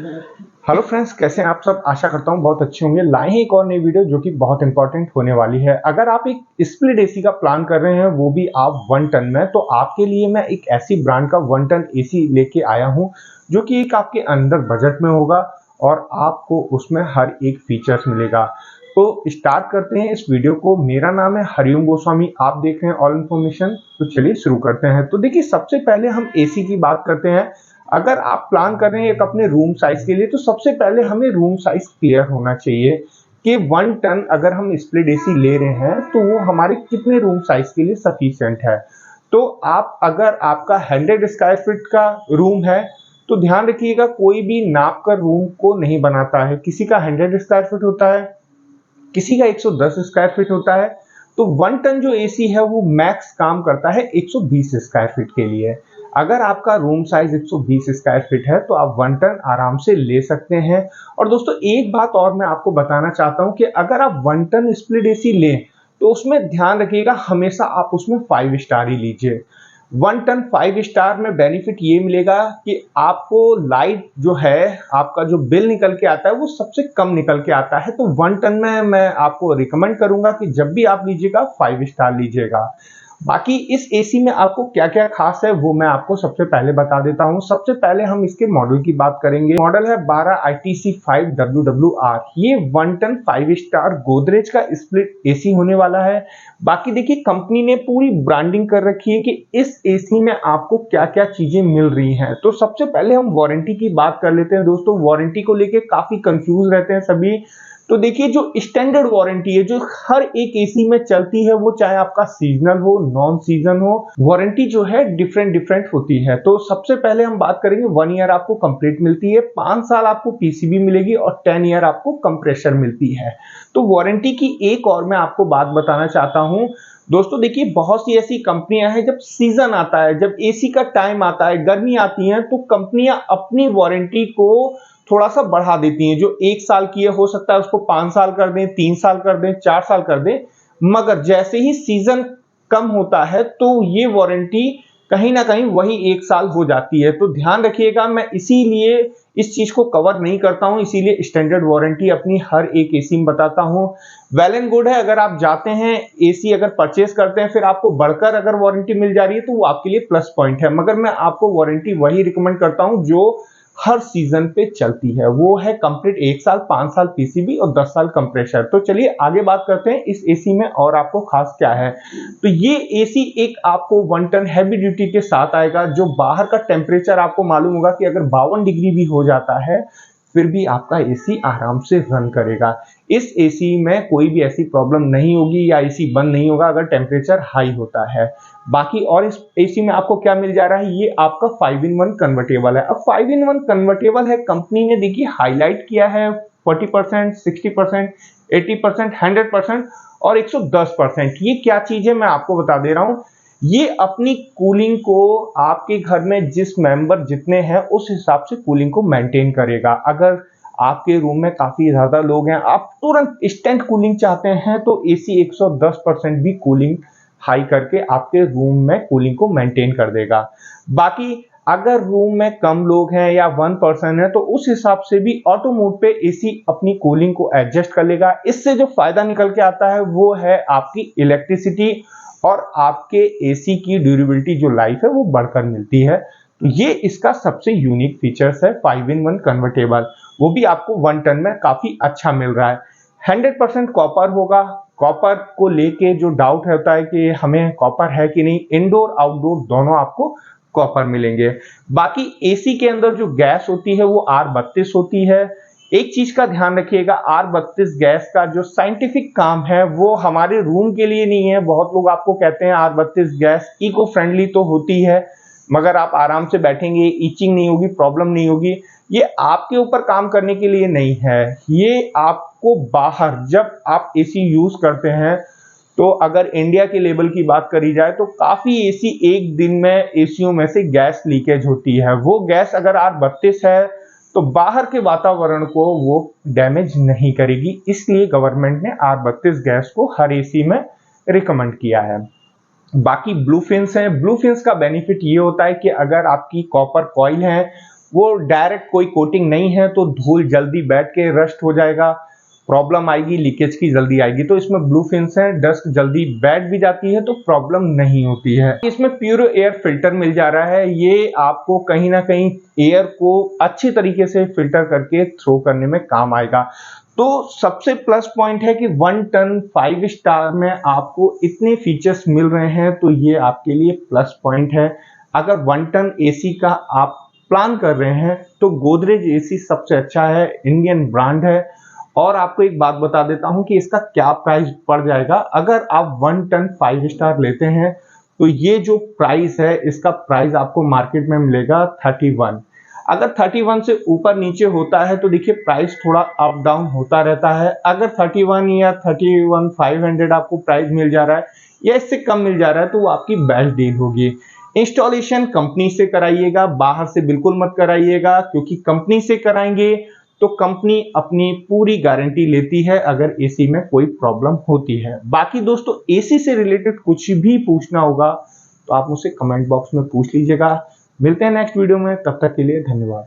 Hello friends, कैसे हैं आप सब। आशा करता हूँ बहुत अच्छे होंगे। लाए हैं एक और नई वीडियो जो कि बहुत इंपॉर्टेंट होने वाली है। अगर आप एक स्प्लिट एसी का प्लान कर रहे हैं, वो भी आप 1 टन में, तो आपके लिए मैं एक ऐसी ब्रांड का 1 टन एसी लेके आया हूँ जो कि एक आपके अंडर बजट में होगा और आपको उसमें हर एक फीचर्स मिलेगा। तो स्टार्ट करते हैं इस वीडियो को। मेरा नाम है हरिओम गोस्वामी, आप देख रहे हैं ऑल इन्फॉर्मेशन। तो चलिए शुरू करते हैं। तो देखिए, सबसे पहले हम एसी की बात करते हैं। अगर आप प्लान कर रहे हैं एक अपने रूम साइज के लिए, तो सबसे पहले हमें रूम साइज क्लियर होना चाहिए कि 1 टन अगर हम स्प्लिट एसी ले रहे हैं तो वो हमारे कितने रूम साइज के लिए सफिशिएंट है। तो आप अगर आपका 100 स्क्वायर फीट का रूम है तो ध्यान रखिएगा, कोई भी नाप कर रूम को नहीं बनाता है। किसी का 100 स्क्वायर फीट होता है, किसी का 110 स्क्वायर फीट होता है। तो 1 टन जो एसी है वो मैक्स काम करता है 120 स्क्वायर फीट के लिए। अगर आपका रूम साइज 120 स्क्वायर फीट है तो आप 1 टन आराम से ले सकते हैं। और दोस्तों, एक बात और मैं आपको बताना चाहता हूं कि अगर आप 1 टन स्प्लिट एसी लें तो उसमें ध्यान रखिएगा, हमेशा आप उसमें 5 स्टार ही लीजिए। 1 टन 5 स्टार में बेनिफिट ये मिलेगा कि आपको लाइट जो है, आपका जो बिल निकल के आता है वो सबसे कम निकल के आता है। तो 1 टन में मैं आपको रिकमेंड करूंगा कि जब भी आप लीजिएगा 5 स्टार लीजिएगा। बाकी इस एसी में आपको क्या क्या खास है वो मैं आपको सबसे पहले बता देता हूं। सबसे पहले हम इसके मॉडल की बात करेंगे। मॉडल है 12 ITC 5WWR। ये 1 टन 5 स्टार गोदरेज का स्प्लिट एसी होने वाला है। बाकी देखिए, कंपनी ने पूरी ब्रांडिंग कर रखी है कि इस एसी में आपको क्या क्या चीजें मिल रही हैं। तो सबसे पहले हम वारंटी की बात कर लेते हैं। दोस्तों, वारंटी को लेके काफी कंफ्यूज रहते हैं सभी। तो देखिए, जो स्टैंडर्ड वारंटी है जो हर एक एसी में चलती है, वो चाहे आपका सीजनल हो नॉन सीजन हो, वारंटी जो है डिफरेंट डिफरेंट होती है। तो सबसे पहले हम बात करेंगे, 1 ईयर आपको कंप्लीट मिलती है, 5 साल आपको पीसीबी मिलेगी और 10 ईयर आपको कंप्रेसर मिलती है। तो वारंटी की एक और मैं आपको बात बताना चाहता हूं। दोस्तों देखिए, बहुत सी ऐसी कंपनियां हैं, जब सीजन आता है, जब एसी का टाइम आता है, गर्मी आती है, तो कंपनियां अपनी वारंटी को थोड़ा सा बढ़ा देती हैं। जो 1 साल की है हो सकता है उसको 5 साल कर दें, 3 साल कर दें, 4 साल कर दें। मगर जैसे ही सीजन कम होता है तो ये वारंटी कहीं ना कहीं वही 1 साल हो जाती है। तो ध्यान रखिएगा, मैं इसीलिए इस चीज को कवर नहीं करता हूं, इसीलिए स्टैंडर्ड वारंटी अपनी हर एक एसी में बताता हूं। वेल एंड गुड है, अगर आप जाते हैं एसी अगर परचेस करते हैं फिर आपको बढ़कर अगर वारंटी मिल जा रही है तो वो आपके लिए प्लस पॉइंट है। मगर मैं आपको वारंटी वही रिकमेंड करता हूं जो हर सीजन पे चलती है, वो है कंप्लीट 1 साल, 5 साल पीसीबी और 10 साल कंप्रेसर। तो चलिए आगे बात करते हैं इस एसी में और आपको खास क्या है। तो ये एसी एक आपको 1 टन हैवी ड्यूटी के साथ आएगा। जो बाहर का टेम्परेचर आपको मालूम होगा कि अगर 52 डिग्री भी हो जाता है फिर भी आपका एसी आराम से रन करेगा। इस एसी में कोई भी ऐसी प्रॉब्लम नहीं होगी या एसी बंद नहीं होगा अगर टेम्परेचर हाई होता है। बाकी और इस एसी में आपको क्या मिल जा रहा है, ये आपका 5-in-1 कन्वर्टेबल है। अब 5-in-1 कन्वर्टेबल है, कंपनी ने देखिए हाईलाइट किया है 40%, 60%, 80%, 100% और 110%। ये क्या चीज है मैं आपको बता दे रहा हूं। ये अपनी कूलिंग को आपके घर में जिस मेंबर जितने हैं उस हिसाब से कूलिंग को मेंटेन करेगा। अगर आपके रूम में काफी ज्यादा लोग हैं, आप तुरंत इंस्टेंट कूलिंग चाहते हैं, तो एसी 110% भी कूलिंग हाई करके आपके रूम में कूलिंग को मेंटेन कर देगा। बाकी अगर रूम में कम लोग हैं या 1 पर्सन है तो उस हिसाब से भी ऑटो मोड पे एसी अपनी कूलिंग को एडजस्ट कर लेगा। इससे जो फायदा निकल के आता है वो है आपकी इलेक्ट्रिसिटी और आपके एसी की ड्यूरेबिलिटी जो लाइफ है वो बढ़कर मिलती है। तो ये इसका सबसे यूनिक फीचर्स है 5-in-1 कन्वर्टेबल, वो भी आपको 1 टन में काफी अच्छा मिल रहा है। 100% कॉपर होगा। कॉपर को लेके जो डाउट होता है कि हमें कॉपर है कि नहीं, इंडोर आउटडोर दोनों आपको कॉपर मिलेंगे। बाकी एसी के अंदर जो गैस होती है वो R32 होती है। एक चीज का ध्यान रखिएगा, R32 गैस का जो साइंटिफिक काम है वो हमारे रूम के लिए नहीं है। बहुत लोग आपको कहते हैं R32 गैस इको फ्रेंडली तो होती है, मगर आप आराम से बैठेंगे, ईचिंग नहीं होगी, प्रॉब्लम नहीं होगी। ये आपके ऊपर काम करने के लिए नहीं है, ये आपको बाहर जब आप एसी यूज करते हैं, तो अगर इंडिया के लेवल की बात करी जाए तो काफी एसी एक दिन में एसीओ में से गैस लीकेज होती है। वो गैस अगर R32 है तो बाहर के वातावरण को वो डैमेज नहीं करेगी, इसलिए गवर्नमेंट ने R32 गैस को हर एसी में रिकमेंड किया है। बाकी ब्लू फिन्स है। ब्लू फिन्स का बेनिफिट ये होता है कि अगर आपकी कॉपर कॉइल है वो डायरेक्ट कोई कोटिंग नहीं है तो धूल जल्दी बैठ के रस्ट हो जाएगा, प्रॉब्लम आएगी, लीकेज की जल्दी आएगी। तो इसमें ब्लू फिन्स है, डस्ट जल्दी बैठ भी जाती है तो प्रॉब्लम नहीं होती है। इसमें प्योर एयर फिल्टर मिल जा रहा है, ये आपको कहीं ना कहीं एयर को अच्छी तरीके से फिल्टर करके थ्रो करने में काम आएगा। तो सबसे प्लस पॉइंट है कि 1 टन 5 स्टार में आपको इतने फीचर्स मिल रहे हैं, तो ये आपके लिए प्लस पॉइंट है। अगर 1 टन एसी का आप प्लान कर रहे हैं तो गोदरेज एसी सबसे अच्छा है, इंडियन ब्रांड है। और आपको एक बात बता देता हूं कि इसका क्या प्राइस पड़ जाएगा। अगर आप 1 टन 5 स्टार लेते हैं तो ये जो प्राइस है, इसका प्राइस आपको मार्केट में मिलेगा 31। अगर 31 से ऊपर नीचे होता है तो देखिए प्राइस थोड़ा अप डाउन होता रहता है। अगर 31 या 31,500 आपको प्राइस मिल जा रहा है या इससे कम मिल जा रहा है तो वो आपकी बेस्ट डील होगी। इंस्टॉलेशन कंपनी से कराइएगा, बाहर से बिल्कुल मत कराइएगा, क्योंकि कंपनी से कराएंगे तो कंपनी अपनी पूरी गारंटी लेती है अगर एसी में कोई प्रॉब्लम होती है। बाकी दोस्तों एसी से रिलेटेड कुछ भी पूछना होगा तो आप मुझसे कमेंट बॉक्स में पूछ लीजिएगा। मिलते हैं नेक्स्ट वीडियो में, तब तक के लिए धन्यवाद।